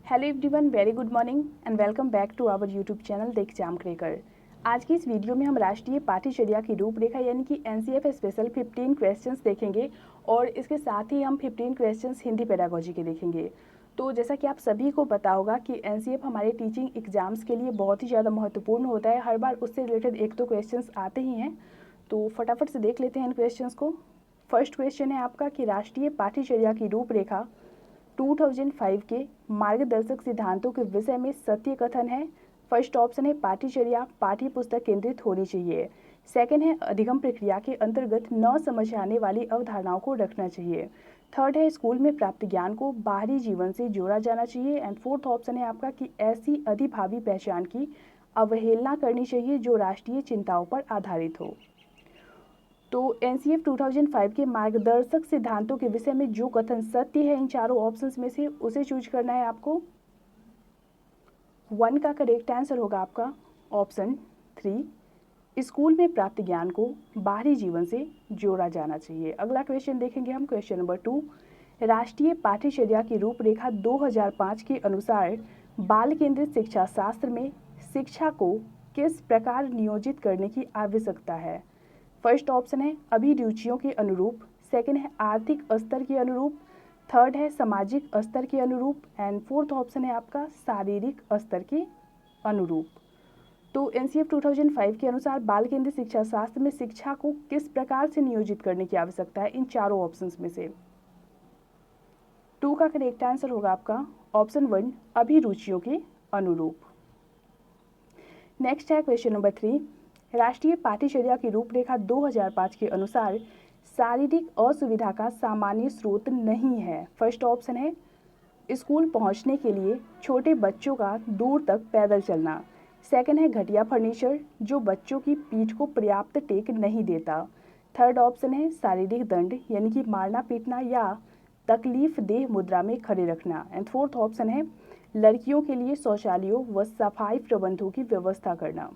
Hello everyone, very good morning and welcome back to our YouTube channel the exam cracker. आज की इस video में हम राष्ट्रीय पाठ्यचर्या की रूपरेखा यानी कि एनसीएफ स्पेशल 15 क्वेश्चंस देखेंगे और इसके साथ ही हम 15 क्वेश्चंस हिंदी पेडागोजी के देखेंगे। तो जैसा कि आप सभी को पता होगा कि एनसीएफ हमारे टीचिंग एग्जाम्स के लिए बहुत ही ज़्यादा महत्वपूर्ण होता है। हर बार उससे रिलेटेड एक दो क्वेश्चंस आते ही हैं, तो फटाफट से देख लेते हैं इन क्वेश्चंस को। फर्स्ट क्वेश्चन है आपका कि राष्ट्रीय पाठ्यचर्या की रूपरेखा 2005 के मार्गदर्शक सिद्धांतों के विषय में सत्य कथन है। फर्स्ट ऑप्शन है पाठ्यचर्या पाठ्य पुस्तक केंद्रित होनी चाहिए। सेकंड है अधिगम प्रक्रिया के अंतर्गत न समझ आने वाली अवधारणाओं को रखना चाहिए। थर्ड है स्कूल में प्राप्त ज्ञान को बाहरी जीवन से जोड़ा जाना चाहिए। एंड फोर्थ ऑप्शन है आपका कि ऐसी अधिभावी पहचान की अवहेलना करनी चाहिए जो राष्ट्रीय चिंताओं पर आधारित हो। तो एनसीएफ 2005 के मार्गदर्शक सिद्धांतों के विषय में जो कथन सत्य है इन चारों ऑप्शंस में से उसे चूज करना है आपको। 1 का करेक्ट आंसर होगा आपका ऑप्शन 3, स्कूल में प्राप्त ज्ञान को बाहरी जीवन से जोड़ा जाना चाहिए। अगला क्वेश्चन देखेंगे हम, क्वेश्चन नंबर 2। राष्ट्रीय पाठ्यचर्या की रूपरेखा 2005 के अनुसार बाल केंद्रित शिक्षा शास्त्र में शिक्षा को किस प्रकार नियोजित करने की आवश्यकता है। फर्स्ट ऑप्शन है अभिरुचियों के अनुरूप, सेकंड है आर्थिक स्तर के अनुरूप, थर्ड है सामाजिक स्तर के अनुरूप एंड फोर्थ ऑप्शन है आपका शारीरिक स्तर के अनुरूप। तो एनसीएफ 2005 के अनुसार बाल केंद्रित शिक्षा शास्त्र में शिक्षा को किस प्रकार से नियोजित करने की आवश्यकता है इन चारों ऑप्शंस में से। 2 का करेक्ट आंसर होगा आपका ऑप्शन 1, अभिरुचियों के अनुरूप। नेक्स्ट है क्वेश्चन नंबर 3। राष्ट्रीय पाठ्यचर्या की रूपरेखा 2005 के अनुसार शारीरिक असुविधा का सामान्य स्रोत नहीं है। फर्स्ट ऑप्शन है स्कूल पहुंचने के लिए छोटे बच्चों का दूर तक पैदल चलना। सेकंड है घटिया फर्नीचर जो बच्चों की पीठ को पर्याप्त टेक नहीं देता। थर्ड ऑप्शन है शारीरिक दंड यानी कि मारना पीटना या तकलीफ देह मुद्रा में खड़े रखना। एंड फोर्थ ऑप्शन है लड़कियों के लिए शौचालयों व सफाई प्रबंधों की व्यवस्था करना।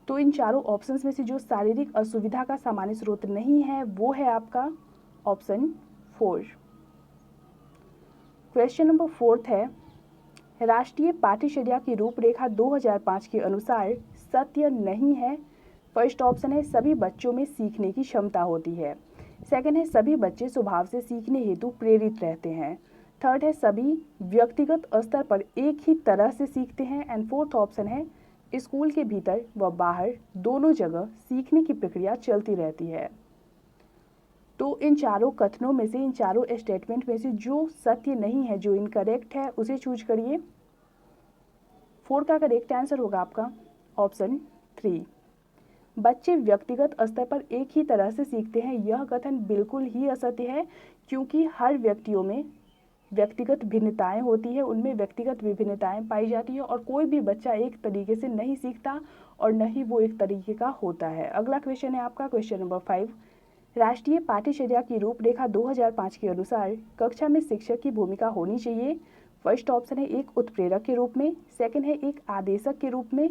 तो इन चारों ऑप्शंस में से जो शारीरिक असुविधा का सामान्य स्रोत नहीं है वो है आपका ऑप्शन 4। क्वेश्चन नंबर 4 है राष्ट्रीय पाठ्यचर्या की रूपरेखा 2005 के अनुसार सत्य नहीं है। फर्स्ट ऑप्शन है सभी बच्चों में सीखने की क्षमता होती है। सेकंड है सभी बच्चे स्वभाव से सीखने हेतु प्रेरित रहते हैं। थर्ड है सभी व्यक्तिगत स्तर पर एक ही तरह से सीखते हैं एंड फोर्थ ऑप्शन है स्कूल के भीतर व बाहर दोनों जगह सीखने की प्रक्रिया चलती रहती है। तो इन चारों कथनों में से, इन चारों स्टेटमेंट में से जो सत्य नहीं है, जो इनकरेक्ट है, उसे चूज करिए। 4 का करेक्ट आंसर होगा आपका ऑप्शन 3, बच्चे व्यक्तिगत स्तर पर एक ही तरह से सीखते हैं। यह कथन बिल्कुल ही असत्य है क्योंकि हर व्यक्तियों में व्यक्तिगत भिन्नताएं होती है, उनमें व्यक्तिगत विभिन्नताएं पाई जाती है और कोई भी बच्चा एक तरीके से नहीं सीखता और न ही वो एक तरीके का होता है। अगला क्वेश्चन है आपका क्वेश्चन नंबर 5। राष्ट्रीय पाठ्यचर्या की रूपरेखा 2005 के अनुसार कक्षा में शिक्षक की भूमिका होनी चाहिए। फर्स्ट ऑप्शन है एक उत्प्रेरक के रूप में, सेकंड है एक आदेशक के रूप में,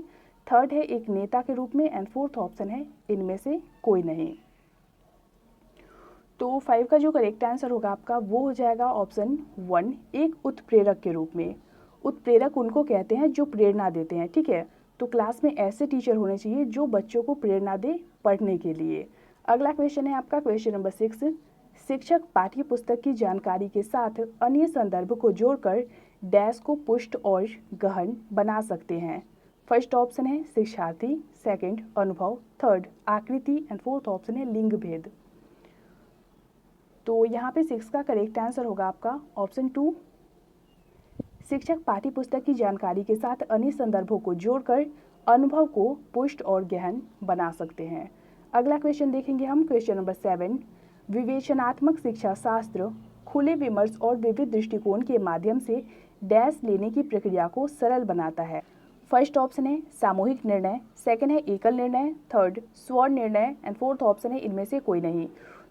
थर्ड है एक नेता के रूप में एंड फोर्थ ऑप्शन है इनमें से कोई नहीं। तो 5 का जो करेक्ट आंसर होगा आपका वो हो जाएगा ऑप्शन 1, एक उत्प्रेरक के रूप में। उत्प्रेरक उनको कहते हैं जो प्रेरणा देते हैं, ठीक है। तो क्लास में ऐसे टीचर होने चाहिए जो बच्चों को प्रेरणा दे पढ़ने के लिए। अगला क्वेश्चन है आपका क्वेश्चन नंबर 6। शिक्षक पाठ्य पुस्तक की जानकारी के साथ अन्य संदर्भ को जोड़कर डैश को पुष्ट और गहन बना सकते हैं। फर्स्ट ऑप्शन है शिक्षार्थी, सेकंड अनुभव, थर्ड आकृति एंड फोर्थ ऑप्शन है लिंग भेद। तो यहाँ पे 6 का करेक्ट आंसर होगा आपका ऑप्शन 2, शिक्षक पाठ्य पुस्तक की जानकारी के साथ अन्य संदर्भों को जोड़कर अनुभव को पुष्ट और गहन बना सकते हैं। अगला क्वेश्चन देखेंगे हम, क्वेश्चन नंबर 7। विवेचनात्मक शिक्षा शास्त्र खुले विमर्श और विविध दृष्टिकोण के माध्यम से डैश लेने की प्रक्रिया को सरल बनाता है। फर्स्ट ऑप्शन है सामूहिक निर्णय, सेकंड है एकल निर्णय, थर्ड स्वर निर्णय एंड फोर्थ ऑप्शन है इनमें से कोई नहीं।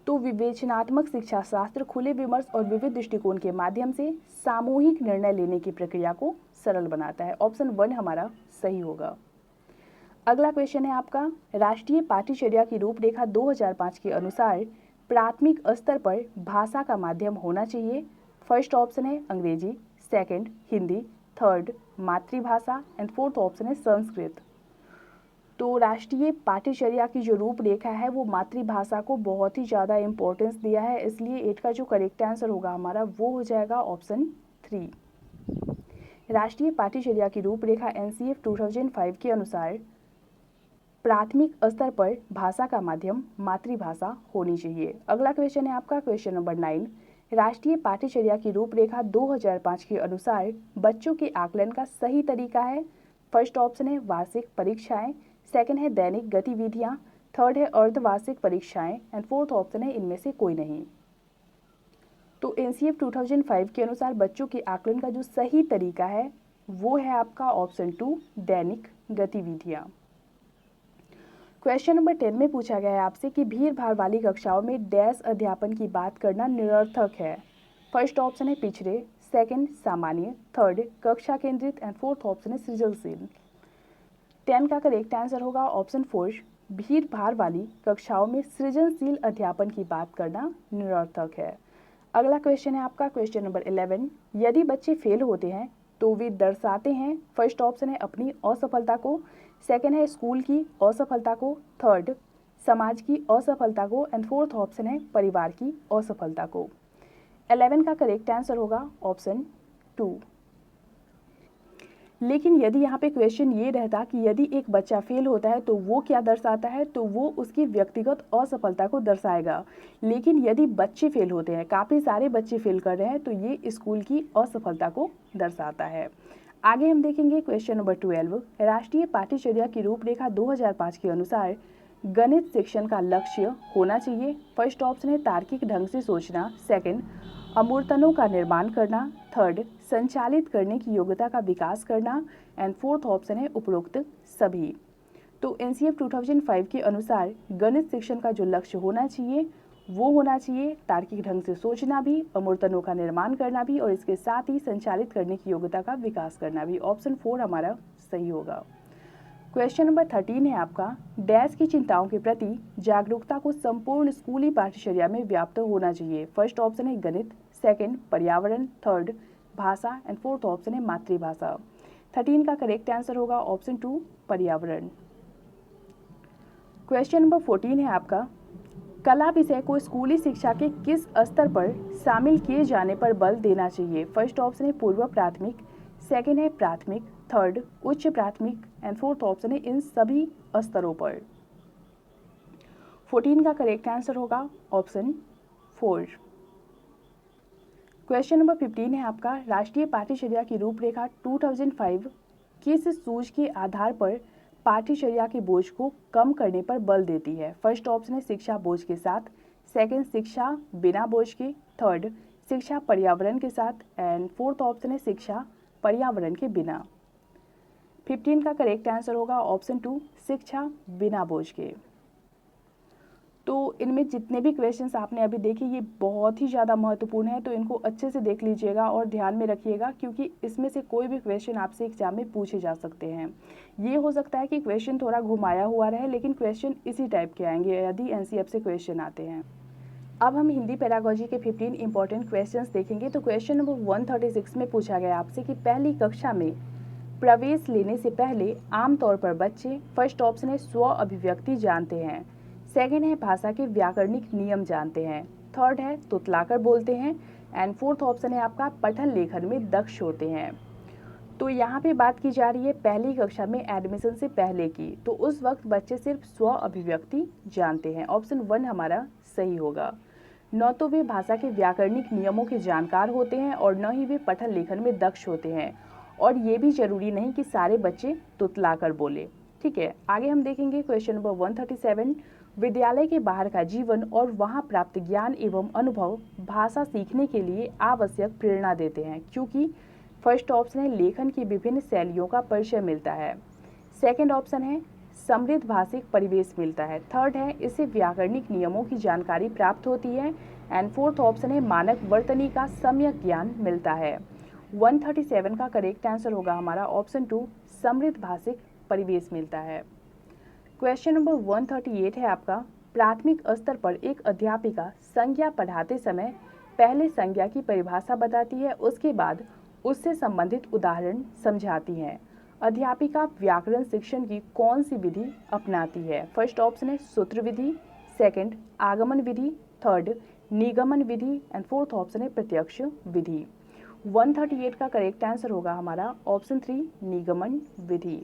तो विवेचनात्मक शिक्षा शास्त्र खुले विमर्श और विविध दृष्टिकोण के माध्यम से सामूहिक निर्णय लेने की प्रक्रिया को सरल बनाता है। ऑप्शन 1 हमारा सही होगा। अगला क्वेश्चन है आपका, राष्ट्रीय पाठ्यचर्या की रूपरेखा 2005 के अनुसार प्राथमिक स्तर पर भाषा का माध्यम होना चाहिए। फर्स्ट ऑप्शन है अंग्रेजी, सेकंड हिंदी, थर्ड मातृभाषा एंड फोर्थ ऑप्शन है संस्कृत। तो राष्ट्रीय पाठ्यचर्या की जो रूपरेखा है वो मातृभाषा को बहुत ही ज़्यादा इम्पोर्टेंस दिया है, इसलिए 8 का जो करेक्ट आंसर होगा हमारा वो हो जाएगा ऑप्शन 3। राष्ट्रीय पाठ्यचर्या की रूपरेखा एनसीएफ 2005 के अनुसार प्राथमिक स्तर पर भाषा का माध्यम मातृभाषा होनी चाहिए। अगला क्वेश्चन है आपका क्वेश्चन नंबर 9। राष्ट्रीय पाठ्यचर्या की रूपरेखा 2005 के अनुसार बच्चों के आकलन का सही तरीका है। फर्स्ट ऑप्शन है वार्षिक परीक्षाएं, सेकंड है दैनिक गतिविधियां, थर्ड है अर्धवार्षिक परीक्षाएं एंड फोर्थ ऑप्शन है इनमें से कोई नहीं। तो एनसीएफ 2005 के अनुसार बच्चों के आकलन का जो सही तरीका है वो है आपका ऑप्शन 2 दैनिक गतिविधियां। क्वेश्चन नंबर 10 में पूछा गया है आपसे कि भीड़ भाड़ वाली कक्षाओं में डैश अध्यापन की बात करना निरर्थक है। फर्स्ट ऑप्शन है पिछड़े, सेकंड सामान्य, थर्ड कक्षा केंद्रित एंड फोर्थ ऑप्शन है सृजनशील। 10 का करेक्ट आंसर होगा ऑप्शन 4 भीड़ भाड़ वाली कक्षाओं में सृजनशील अध्यापन की बात करना निरर्थक है। अगला क्वेश्चन है आपका क्वेश्चन नंबर 11। यदि बच्चे फेल होते हैं तो वे दर्शाते हैं। फर्स्ट ऑप्शन है अपनी असफलता को, सेकंड है स्कूल की असफलता को, थर्ड समाज की असफलता को एंड फोर्थ ऑप्शन है परिवार की असफलता को। 11 का करेक्ट आंसर होगा ऑप्शन 2। लेकिन यदि यहाँ पे क्वेश्चन ये रहता कि यदि एक बच्चा फेल होता है तो वो क्या दर्शाता है, तो वो उसकी व्यक्तिगत असफलता को दर्शाएगा। लेकिन यदि बच्चे फेल होते हैं, काफ़ी सारे बच्चे फेल कर रहे हैं, तो ये स्कूल की असफलता को दर्शाता है। आगे हम देखेंगे क्वेश्चन नंबर 12। राष्ट्रीय पाठ्यचर्या की रूपरेखा 2005 के अनुसार गणित शिक्षण का लक्ष्य होना चाहिए। फर्स्ट ऑप्शन है तार्किक ढंग से सोचना, सेकंड अमूर्तनों का निर्माण करना, थर्ड संचालित करने की योग्यता का विकास करना एंड फोर्थ ऑप्शन है उपरोक्त सभी। तो एनसीएफ 2005 के अनुसार गणित शिक्षण का जो लक्ष्य होना चाहिए वो होना चाहिए तार्किक ढंग से सोचना भी, अमूर्तनों का निर्माण करना भी और इसके साथ ही संचालित करने की योग्यता का विकास करना भी। ऑप्शन 4 हमारा सही होगा। क्वेश्चन नंबर 13 है आपका डैश की चिंताओं के प्रति जागरूकता को संपूर्ण स्कूली पाठ्यचर्या में व्याप्त होना चाहिए। फर्स्ट ऑप्शन है गणित, सेकंड पर्यावरण, थर्ड भाषा एंड फोर्थ ऑप्शन है मातृभाषा। 13 का करेक्ट आंसर होगा ऑप्शन 2 पर्यावरण। क्वेश्चन नंबर 14 है आपका कला विषय को स्कूली शिक्षा के किस स्तर पर शामिल किए जाने पर बल देना चाहिए। फर्स्ट ऑप्शन है पूर्व प्राथमिक, सेकंड है प्राथमिक, थर्ड उच्च प्राथमिक एंड फोर्थ ऑप्शन है इन सभी स्तरों पर। 14 का करेक्ट आंसर होगा ऑप्शन 4। क्वेश्चन नंबर 15 है आपका राष्ट्रीय पाठ्यचर्या की रूपरेखा 2005 किस सूझ के आधार पर पाठ्यचर्या के बोझ को कम करने पर बल देती है। फर्स्ट ऑप्शन है शिक्षा बोझ के साथ, सेकंड शिक्षा बिना बोझ के, थर्ड शिक्षा पर्यावरण के साथ एंड फोर्थ ऑप्शन है शिक्षा पर्यावरण के बिना। 15 का करेक्ट आंसर होगा ऑप्शन 2 शिक्षा बिना बोझ के। तो इनमें जितने भी क्वेश्चंस आपने अभी देखे ये बहुत ही ज़्यादा महत्वपूर्ण है, तो इनको अच्छे से देख लीजिएगा और ध्यान में रखिएगा क्योंकि इसमें से कोई भी क्वेश्चन आपसे एग्जाम में पूछे जा सकते हैं। ये हो सकता है कि क्वेश्चन थोड़ा घुमाया हुआ रहे लेकिन क्वेश्चन इसी टाइप के आएंगे यदि एनसीएफ से क्वेश्चन आते हैं। अब हम हिंदी पेडागोजी के 15 इंपॉर्टेंट क्वेश्चंस देखेंगे। तो क्वेश्चन नंबर 136 में पूछा गया आपसे कि पहली कक्षा में प्रवेश लेने से पहले आमतौर पर बच्चे फर्स्ट ऑप्शन है स्व अभिव्यक्ति जानते हैं, सेकेंड है भाषा के व्याकरणिक नियम जानते हैं, थर्ड है तुतलाकर बोलते हैं एंड फोर्थ ऑप्शन है आपका पठन लेखन में दक्ष होते हैं। तो यहाँ पे बात की जा रही है पहली कक्षा में एडमिशन से पहले की, तो उस वक्त बच्चे सिर्फ स्व अभिव्यक्ति जानते हैं। ऑप्शन 1 हमारा सही होगा। न तो वे भाषा के व्याकरणिक नियमों के जानकार होते हैं और न ही वे पठन लेखन में दक्ष होते हैं, और ये भी जरूरी नहीं कि सारे बच्चे तुतलाकर बोले। ठीक है, आगे हम देखेंगे क्वेश्चन नंबर 137। विद्यालय के बाहर का जीवन और वहां प्राप्त ज्ञान एवं अनुभव भाषा सीखने के लिए आवश्यक प्रेरणा देते हैं, क्योंकि फर्स्ट ऑप्शन है लेखन की विभिन्न शैलियों का परिचय मिलता है, सेकंड ऑप्शन है समृद्ध भाषिक परिवेश मिलता है, थर्ड है इससे व्याकरणिक नियमों की जानकारी प्राप्त होती है एंड फोर्थ ऑप्शन है मानक वर्तनी का सम्यक ज्ञान मिलता है। 137 का करेक्ट आंसर होगा हमारा ऑप्शन 2 समृद्ध भाषिक परिवेश मिलता है। क्वेश्चन नंबर 138 है आपका प्राथमिक स्तर पर एक अध्यापिका संज्ञा पढ़ाते समय पहले संज्ञा की परिभाषा बताती है, उसके बाद उससे संबंधित उदाहरण समझाती हैं। अध्यापिका व्याकरण शिक्षण की कौन सी विधि अपनाती है? फर्स्ट ऑप्शन है सूत्र विधि, सेकंड आगमन विधि, थर्ड निगमन विधि एंड फोर्थ ऑप्शन है प्रत्यक्ष विधि। 138 का करेक्ट आंसर होगा हमारा ऑप्शन 3 निगमन विधि।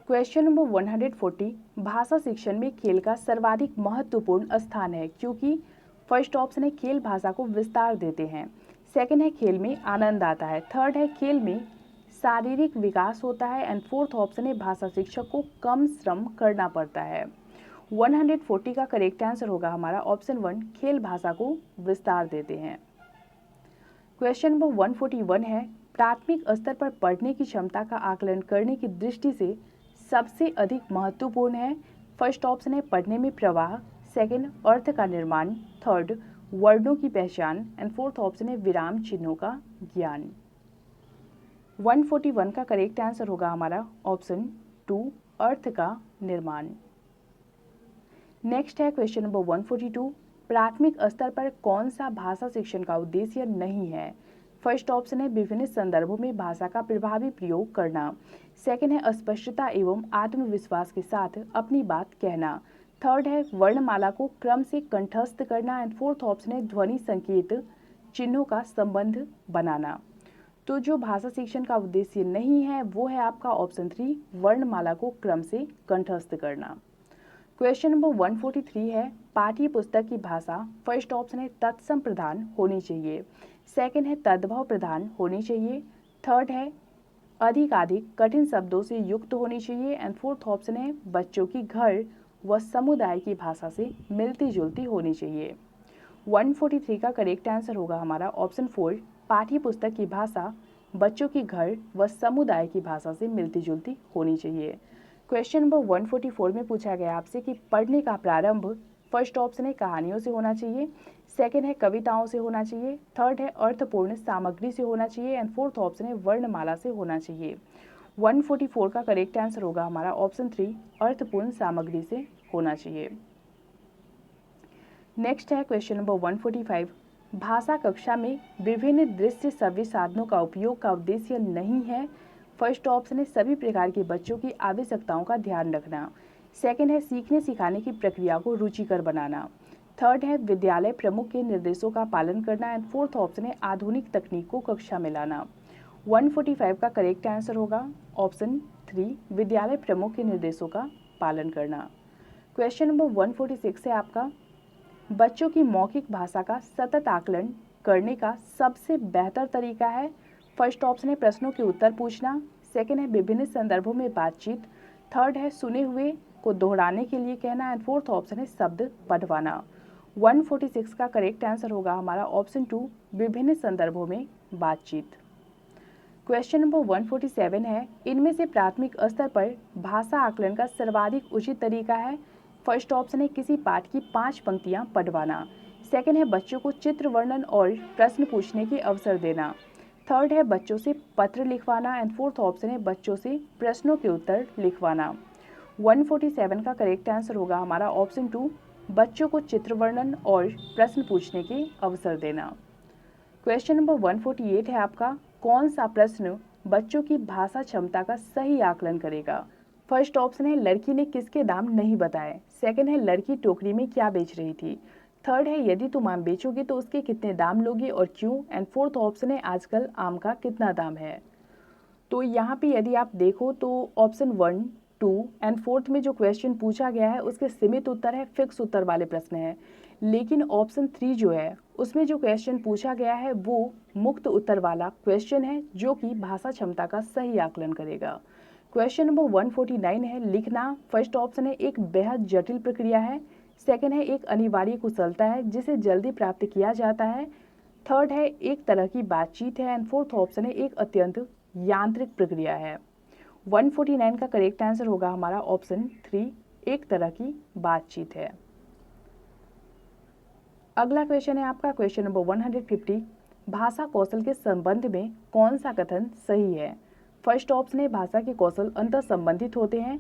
क्वेश्चन नंबर 140, भाषा शिक्षण में खेल का सर्वाधिक महत्वपूर्ण स्थान है क्योंकि फर्स्ट ऑप्शन है खेल भाषा को विस्तार देते हैं, सेकंड है खेल में आनंद आता है, थर्ड है खेल में शारीरिक विकास होता है एंड फोर्थ ऑप्शन है भाषा शिक्षक को कम श्रम करना पड़ता है। 140 का करेक्ट आंसर होगा हमारा ऑप्शन 1 खेल भाषा को विस्तार देते हैं। क्वेश्चन नंबर 141 है प्राथमिक स्तर पर पढ़ने की क्षमता का आकलन करने की दृष्टि से सबसे अधिक महत्वपूर्ण है। फर्स्ट ऑप्शन है पढ़ने में प्रवाह, सेकंड अर्थ का निर्माण, थर्ड वर्णों की पहचान एंड फोर्थ ऑप्शन है विराम चिन्हों का ज्ञान। 141 का करेक्ट आंसर होगा हमारा ऑप्शन 2 अर्थ का निर्माण। नेक्स्ट है क्वेश्चन नंबर 142, प्राथमिक स्तर पर कौन सा भाषा शिक्षण का उद्देश्य नहीं है? फर्स्ट ऑप्शन है विभिन्न संदर्भों में भाषा का प्रभावी प्रयोग करना, सेकंड है अस्पष्टता एवं आत्मविश्वास के साथ अपनी बात कहना, थर्ड है वर्णमाला को क्रम से कंठस्थ करना एंड फोर्थ ऑप्शन है ध्वनि संकेत चिन्हों का संबंध बनाना। तो जो भाषा शिक्षण का उद्देश्य नहीं है वो है आपका ऑप्शन 3 वर्णमाला को क्रम से कंठस्थ करना। क्वेश्चन नंबर 143 है पाठ्य पुस्तक की भाषा फर्स्ट ऑप्शन है तत्सम प्रधान होनी चाहिए, सेकंड है तद्भव प्रधान होनी चाहिए, थर्ड है अधिकाधिक कठिन शब्दों से युक्त होनी चाहिए एंड फोर्थ ऑप्शन है बच्चों की घर व समुदाय की भाषा से मिलती जुलती होनी चाहिए। 143 का करेक्ट आंसर होगा हमारा ऑप्शन 4 पाठ्य पुस्तक की भाषा बच्चों की घर व समुदाय की भाषा से मिलती जुलती होनी चाहिए। क्वेश्चन नंबर 144 में पूछा गया आपसे कि पढ़ने का प्रारंभ फर्स्ट ऑप्शन है कहानियों से होना चाहिए, सेकंड है कविताओं से होना चाहिए, थर्ड है अर्थपूर्ण सामग्री से होना चाहिए एंड फोर्थ ऑप्शन है वर्णमाला से होना चाहिए। 144 का करेक्ट आंसर होगा हमारा ऑप्शन 3 अर्थपूर्ण सामग्री से होना चाहिए। नेक्स्ट है क्वेश्चन नंबर 145, भाषा कक्षा में विभिन्न दृश्य श्रव्य साधनों का उपयोग का उद्देश्य नहीं है। फर्स्ट ऑप्शन है सभी प्रकार के बच्चों की आवश्यकताओं का ध्यान रखना, सेकंड है सीखने सिखाने की प्रक्रिया को रुचिकर बनाना, थर्ड है विद्यालय प्रमुख के निर्देशों का पालन करना एंड फोर्थ ऑप्शन है आधुनिक तकनीक को कक्षा में लाना। 145 का करेक्ट आंसर होगा ऑप्शन 3 विद्यालय प्रमुख के निर्देशों का पालन करना। क्वेश्चन नंबर 146 है आपका बच्चों की मौखिक भाषा का सतत आकलन करने का सबसे बेहतर तरीका है। फर्स्ट ऑप्शन है प्रश्नों के उत्तर पूछना, सेकंड है विभिन्न संदर्भों में बातचीत, थर्ड है सुने हुए को दोहराने के लिए कहना एंड फोर्थ ऑप्शन है शब्द पढ़वाना। 146 का करेक्ट आंसर होगा हमारा ऑप्शन 2 विभिन्न संदर्भों में बातचीत। क्वेश्चन नंबर 147 है इनमें से प्राथमिक स्तर पर भाषा आकलन का सर्वाधिक उचित तरीका है। फर्स्ट ऑप्शन है किसी पाठ की 5 पंक्तियां पढ़वाना, सेकंड है बच्चों को चित्र वर्णन और प्रश्न पूछने के अवसर देना, थर्ड है बच्चों से पत्र लिखवाना एंड फोर्थ ऑप्शन है बच्चों से प्रश्नों के उत्तर लिखवाना। 147 का करेक्ट आंसर होगा हमारा ऑप्शन 2 बच्चों को चित्र वर्णन और प्रश्न पूछने के अवसर देना। क्वेश्चन नंबर 148 है आपका कौन सा प्रश्न बच्चों की भाषा क्षमता का सही आकलन करेगा? फर्स्ट ऑप्शन है लड़की ने किसके दाम नहीं बताए, सेकंड है लड़की टोकरी में क्या बेच रही थी, थर्ड है यदि तुम आम बेचोगे तो उसके कितने दाम लोगे और क्यों एंड फोर्थ ऑप्शन है आजकल आम का कितना दाम है। तो यहाँ पे यदि आप देखो तो ऑप्शन 1, 2 एंड फोर्थ में जो क्वेश्चन पूछा गया है उसके सीमित उत्तर है, फिक्स उत्तर वाले प्रश्न है, लेकिन ऑप्शन 3 जो है उसमें जो क्वेश्चन पूछा गया है वो मुक्त उत्तर वाला क्वेश्चन है जो कि भाषा क्षमता का सही आकलन करेगा। क्वेश्चन नंबर 149 है लिखना फर्स्ट ऑप्शन है एक बेहद जटिल प्रक्रिया है, सेकंड है एक अनिवार्य कुशलता है जिसे जल्दी प्राप्त किया जाता है, थर्ड है एक तरह की बातचीत है एंड फोर्थ ऑप्शन है एक अत्यंत यांत्रिक प्रक्रिया है। 149 का करेक्ट आंसर होगा हमारा ऑप्शन 3 एक तरह की बातचीत है। अगला क्वेश्चन है आपका क्वेश्चन नंबर 150, भाषा कौशल के संबंध में कौन सा कथन सही है? फर्स्ट ऑप्शन है भाषा के कौशल अंतर संबंधित होते हैं,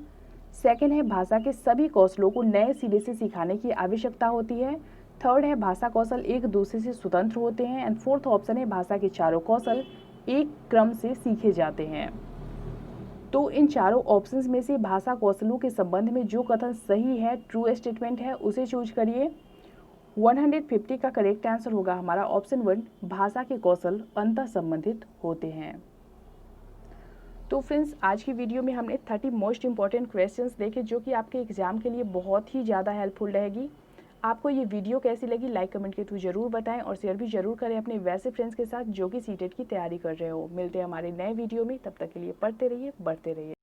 सेकंड है भाषा के सभी कौशलों को नए सिरे से सिखाने की आवश्यकता होती है, थर्ड है भाषा कौशल एक दूसरे से स्वतंत्र होते हैं। एंड फोर्थ ऑप्शन है भाषा के चारों कौशल एक क्रम से सीखे जाते हैं। तो इन चारों ऑप्शंस में से भाषा कौशलों के संबंध में जो कथन सही है, ट्रू स्टेटमेंट है, उसे चूज करिए। 150 का करेक्ट आंसर होगा हमारा ऑप्शन 1, भाषा के कौशल अंतः संबंधित होते हैं। तो फ्रेंड्स, आज की वीडियो में हमने 30 मोस्ट इंपॉर्टेंट क्वेश्चंस देखे जो कि आपके एग्जाम के लिए बहुत ही ज़्यादा हेल्पफुल रहेगी। आपको ये वीडियो कैसी लगी लाइक कमेंट के थ्रू जरूर बताएं और शेयर भी जरूर करें अपने वैसे फ्रेंड्स के साथ जो कि सीटेट की तैयारी कर रहे हो। मिलते हैं हमारे नए वीडियो में, तब तक के लिए पढ़ते रहिए, बढ़ते रहिए।